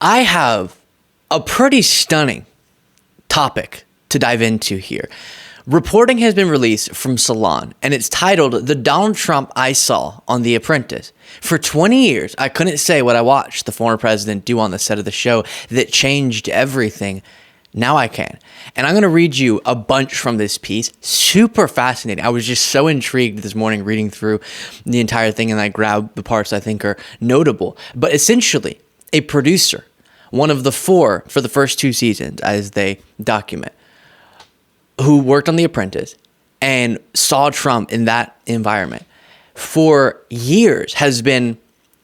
I have a pretty stunning topic to dive into here. Reporting has been released from Salon, and it's titled "The Donald Trump I Saw on The Apprentice." For 20 years, I couldn't say what I watched the former president do on the set of the show that changed everything. Now I can. And I'm going to read you a bunch from this piece. Super fascinating. I was just so intrigued this morning reading through the entire thing, and I grabbed the parts I think are notable. But essentially, a producer, one of the four for the first two seasons, as they document, who worked on The Apprentice and saw Trump in that environment for years, has been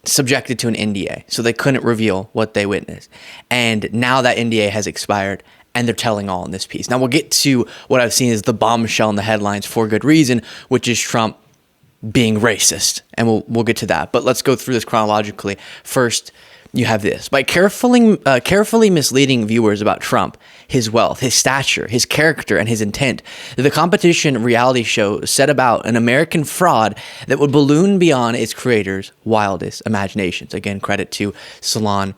subjected to an NDA. So they couldn't reveal what they witnessed. And now that NDA has expired, and they're telling all in this piece. Now we'll get to what I've seen as the bombshell in the headlines for good reason, which is Trump being racist. And we'll get to that. But let's go through this chronologically. First, you have this. By carefully misleading viewers about Trump, his wealth, his stature, his character, and his intent, the competition reality show set about an American fraud that would balloon beyond its creators' wildest imaginations. Again, credit to Salon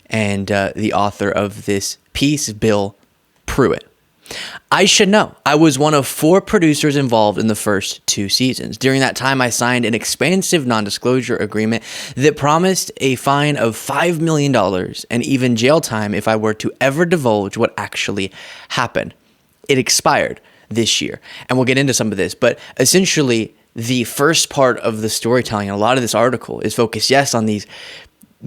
and the author of this piece, Bill Pruitt. I should know. I was one of four producers involved in the first two seasons. During that time, I signed an expansive non-disclosure agreement that promised a fine of $5 million and even jail time if I were to ever divulge what actually happened. It expired this year, and we'll get into some of this, but essentially the first part of the storytelling, and a lot of this article is focused, yes, on these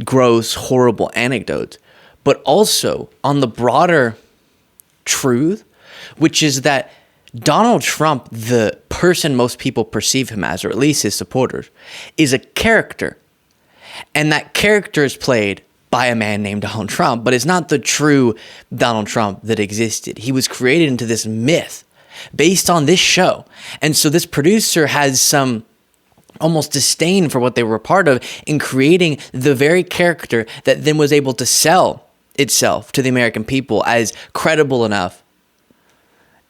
gross, horrible anecdotes, but also on the broader truth, which is that Donald Trump, the person most people perceive him as, or at least his supporters, is a character. And that character is played by a man named Donald Trump, but it's not the true Donald Trump that existed. He was created into this myth based on this show. And so this producer has some almost disdain for what they were a part of in creating the very character that then was able to sell itself to the American people as credible enough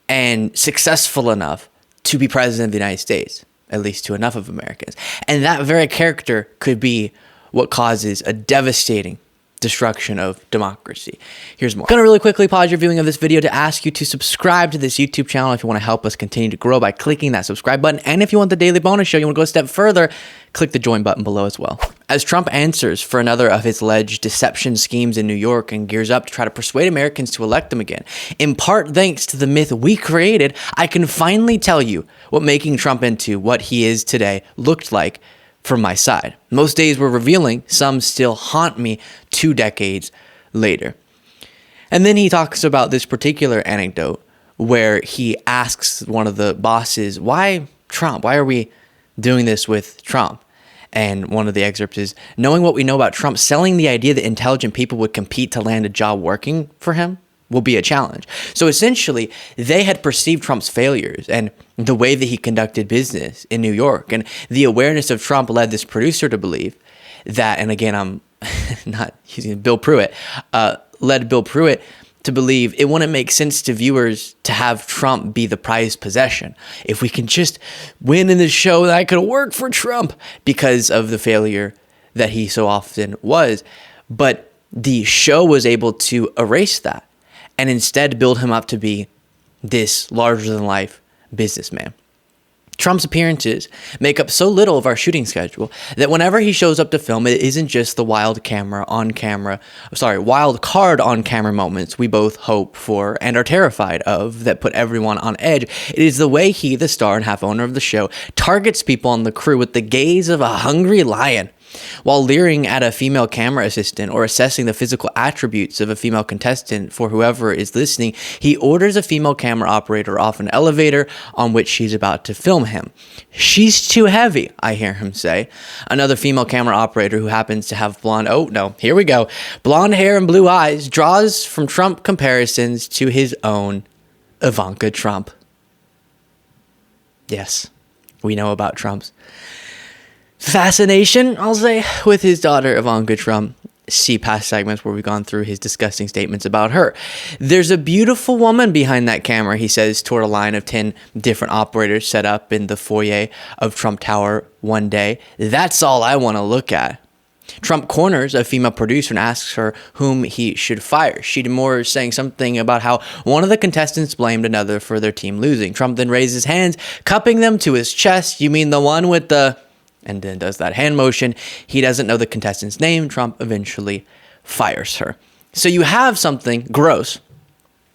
and successful enough to be president of the United States, at least to enough of Americans. And that very character could be what causes a devastating destruction of democracy. Here's more. I'm going to really quickly pause your viewing of this video to ask you to subscribe to this YouTube channel if you want to help us continue to grow by clicking that subscribe button. And if you want the daily bonus show, you want to go a step further, click the join button below as well. As Trump answers for another of his alleged deception schemes in New York and gears up to try to persuade Americans to elect him again, in part thanks to the myth we created, I can finally tell you what making Trump into what he is today looked like from my side. Most days were revealing, some still haunt me 2 decades later. And then he talks about this particular anecdote where he asks one of the bosses, why Trump? Why are we doing this with Trump? And one of the excerpts is, knowing what we know about Trump, selling the idea that intelligent people would compete to land a job working for him will be a challenge. So essentially, they had perceived Trump's failures and the way that he conducted business in New York. And the awareness of Trump led this producer to believe that, and again, I'm not using Bill Pruitt, led Bill Pruitt to believe it wouldn't make sense to viewers to have Trump be the prized possession. If we can just win in this show, that I could work for Trump because of the failure that he so often was. But the show was able to erase that and instead build him up to be this larger-than-life businessman. Trump's appearances make up so little of our shooting schedule that whenever he shows up to film, it isn't just the wild card on camera moments we both hope for and are terrified of that put everyone on edge. It is the way he, the star and half owner of the show, targets people on the crew with the gaze of a hungry lion. While leering at a female camera assistant or assessing the physical attributes of a female contestant for whoever is listening, he orders a female camera operator off an elevator on which she's about to film him. "She's too heavy," I hear him say. Another female camera operator who happens to have blonde hair and blue eyes draws from Trump comparisons to his own Ivanka Trump. Yes, we know about Trump's fascination, I'll say, with his daughter Ivanka Trump. See past segments where we've gone through his disgusting statements about her. "There's a beautiful woman behind that camera," he says toward a line of 10 different operators set up in the foyer of Trump Tower one day. "That's all I want to look at." Trump corners a female producer and asks her whom he should fire. She demurs, saying something about how one of the contestants blamed another for their team losing. Trump then raises hands, cupping them to his chest. You mean the one with the... And then does that hand motion. He doesn't know the contestant's name. Trump eventually fires her. So you have something gross.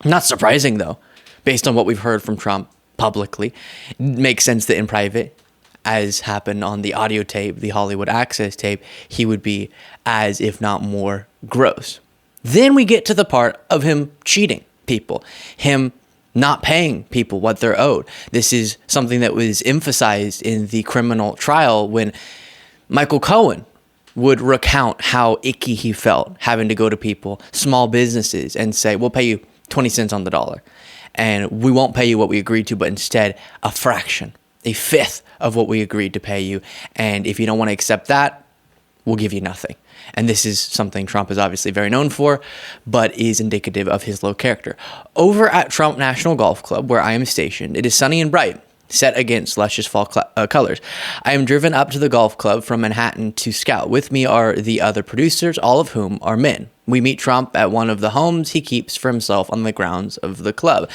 Not surprising, though, based on what we've heard from Trump publicly. It makes sense that in private, as happened on the audio tape, the Hollywood Access tape, he would be as, if not more, gross. Then we get to the part of him cheating people, him not paying people what they're owed. This is something that was emphasized in the criminal trial when Michael Cohen would recount how icky he felt having to go to people, small businesses, and say, we'll pay you 20 cents on the dollar. And we won't pay you what we agreed to, but instead a fraction, a fifth of what we agreed to pay you. And if you don't want to accept that, we'll give you nothing. And this is something Trump is obviously very known for, but is indicative of his low character. Over at Trump National Golf Club, where I am stationed, it is sunny and bright, set against luscious fall colors. I am driven up to the golf club from Manhattan to scout. With me are the other producers, all of whom are men. We meet Trump at one of the homes he keeps for himself on the grounds of the club.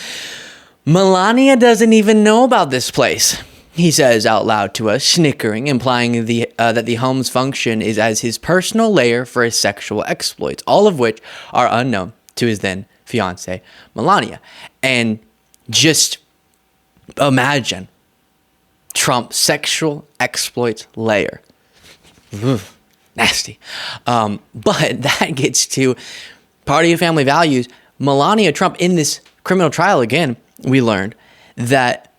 Melania doesn't even know about this place, he says out loud to us, snickering, implying that the home's function is as his personal lair for his sexual exploits, all of which are unknown to his then fiancée, Melania. And just imagine Trump's sexual exploits lair. Ugh, nasty. But that gets to party and family values. Melania Trump, in this criminal trial, again, we learned that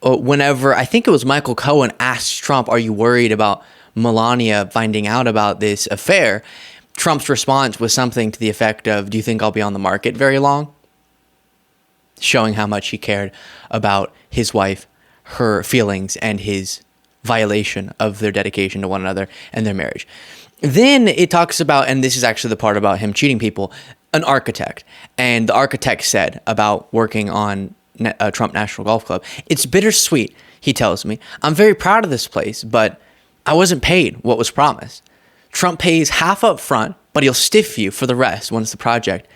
whenever, I think it was Michael Cohen asked Trump, are you worried about Melania finding out about this affair? Trump's response was something to the effect of, do you think I'll be on the market very long? Showing how much he cared about his wife, her feelings, and his violation of their dedication to one another and their marriage. Then it talks about, and this is actually the part about him cheating people, an architect. And the architect said about working on Trump National Golf Club, it's bittersweet, he tells me. I'm very proud of this place, but I wasn't paid what was promised. Trump pays half up front, but he'll stiff you for the rest once the project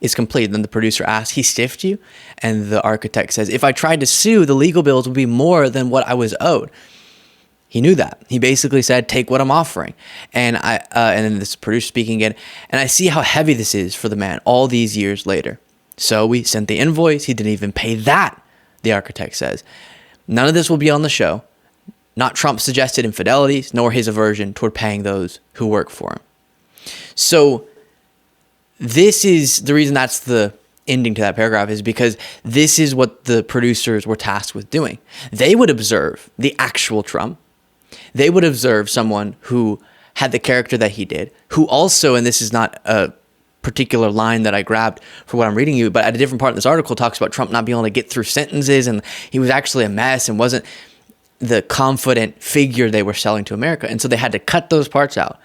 is complete. Then the producer asks, he stiffed you? And the architect says, if I tried to sue, the legal bills would be more than what I was owed. He knew that. He basically said, take what I'm offering. And and then this producer speaking again, and I see how heavy this is for the man all these years later. So we sent the invoice. He didn't even pay that, the architect says. None of this will be on the show. Not Trump's suggested infidelities, nor his aversion toward paying those who work for him. So this is the reason that's the ending to that paragraph, is because this is what the producers were tasked with doing. They would observe the actual Trump. They would observe someone who had the character that he did, who also, and this is not a particular line that I grabbed for what I'm reading you, but at a different part of this article talks about Trump not being able to get through sentences, and he was actually a mess and wasn't the confident figure they were selling to America. And so they had to cut those parts out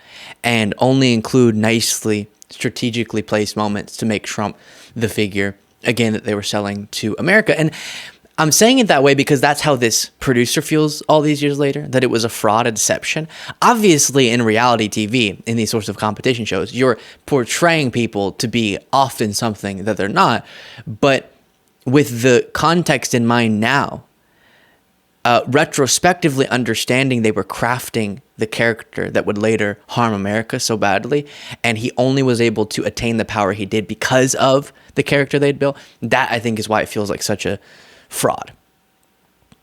and only include nicely, strategically placed moments to make Trump the figure, again, that they were selling to America. And I'm saying it that way because that's how this producer feels all these years later, that it was a fraud, a deception. Obviously, in reality TV, in these sorts of competition shows, you're portraying people to be often something that they're not. But with the context in mind now, retrospectively understanding they were crafting the character that would later harm America so badly, and he only was able to attain the power he did because of the character they'd built, that I think is why it feels like such a fraud.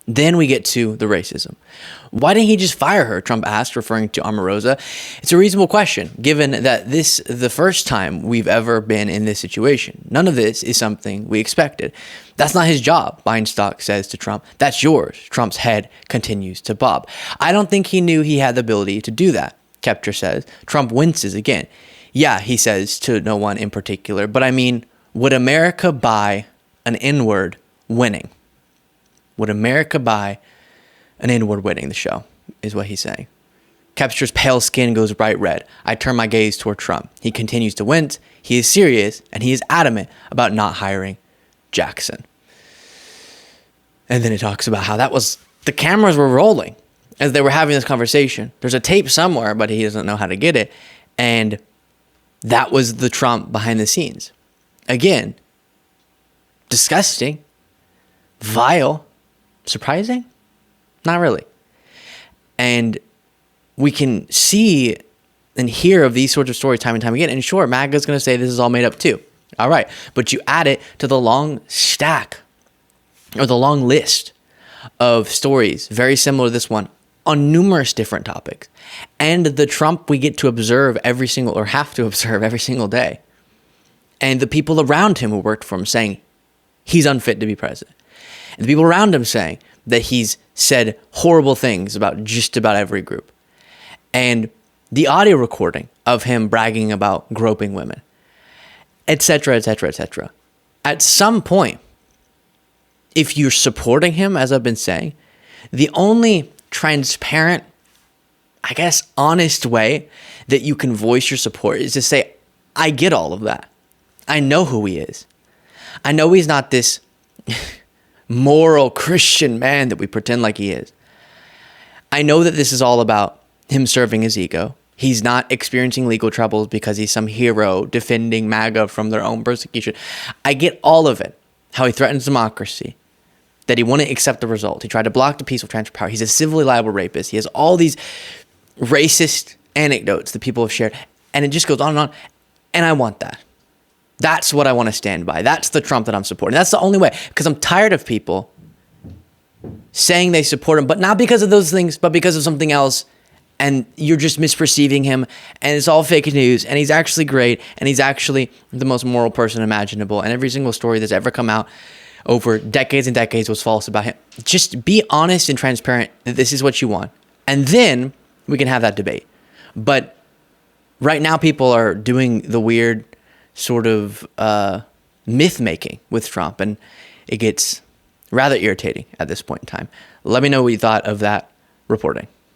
Then we get to the racism. Why didn't he just fire her? Trump asked, referring to Omarosa. It's a reasonable question, given that this is the first time we've ever been in this situation. None of this is something we expected. That's not his job, Weinstock says to Trump. That's yours. Trump's head continues to bob. I don't think he knew he had the ability to do that, Kepcher says. Trump winces again. Yeah, he says to no one in particular, but I mean, would America buy an N-word winning? Would America buy an N-word winning the show, is what he's saying. Kepcher's pale skin goes bright red. I turn my gaze toward Trump. He continues to wince. He is serious, and he is adamant about not hiring Jackson. And then he talks about how the cameras were rolling. as they were having this conversation. There's a tape somewhere, but he doesn't know how to get it. And that was the Trump behind the scenes. Again, disgusting, vile, surprising? Not really. And we can see and hear of these sorts of stories time and time again. And sure, MAGA's going to say this is all made up too. All right. But you add it to the long stack or the long list of stories very similar to this one on numerous different topics. And the Trump we get to observe every single, or have to observe every single day. And the people around him who worked for him saying he's unfit to be president. And the people around him saying that he's said horrible things about just about every group. And the audio recording of him bragging about groping women, etc., etc., etc. At some point, if you're supporting him, as I've been saying, the only transparent, I guess, honest way that you can voice your support is to say, I get all of that. I know who he is. I know he's not this moral Christian man that we pretend like he is. I know that this is all about him serving his ego. He's not experiencing legal troubles because he's some hero defending MAGA from their own persecution. I get all of it. How he threatens democracy, that he wouldn't accept the result. He tried to block the peaceful transfer of power. He's a civilly liable rapist. He has all these racist anecdotes that people have shared. And it just goes on and on. And I want that. That's what I want to stand by. That's the Trump that I'm supporting. That's the only way. Because I'm tired of people saying they support him, but not because of those things, but because of something else. And you're just misperceiving him. And it's all fake news. And he's actually great. And he's actually the most moral person imaginable. And every single story that's ever come out over decades and decades was false about him. Just be honest and transparent that this is what you want. And then we can have that debate. But right now people are doing the weird sort of myth making with Trump. And it gets rather irritating at this point in time. Let me know what you thought of that reporting.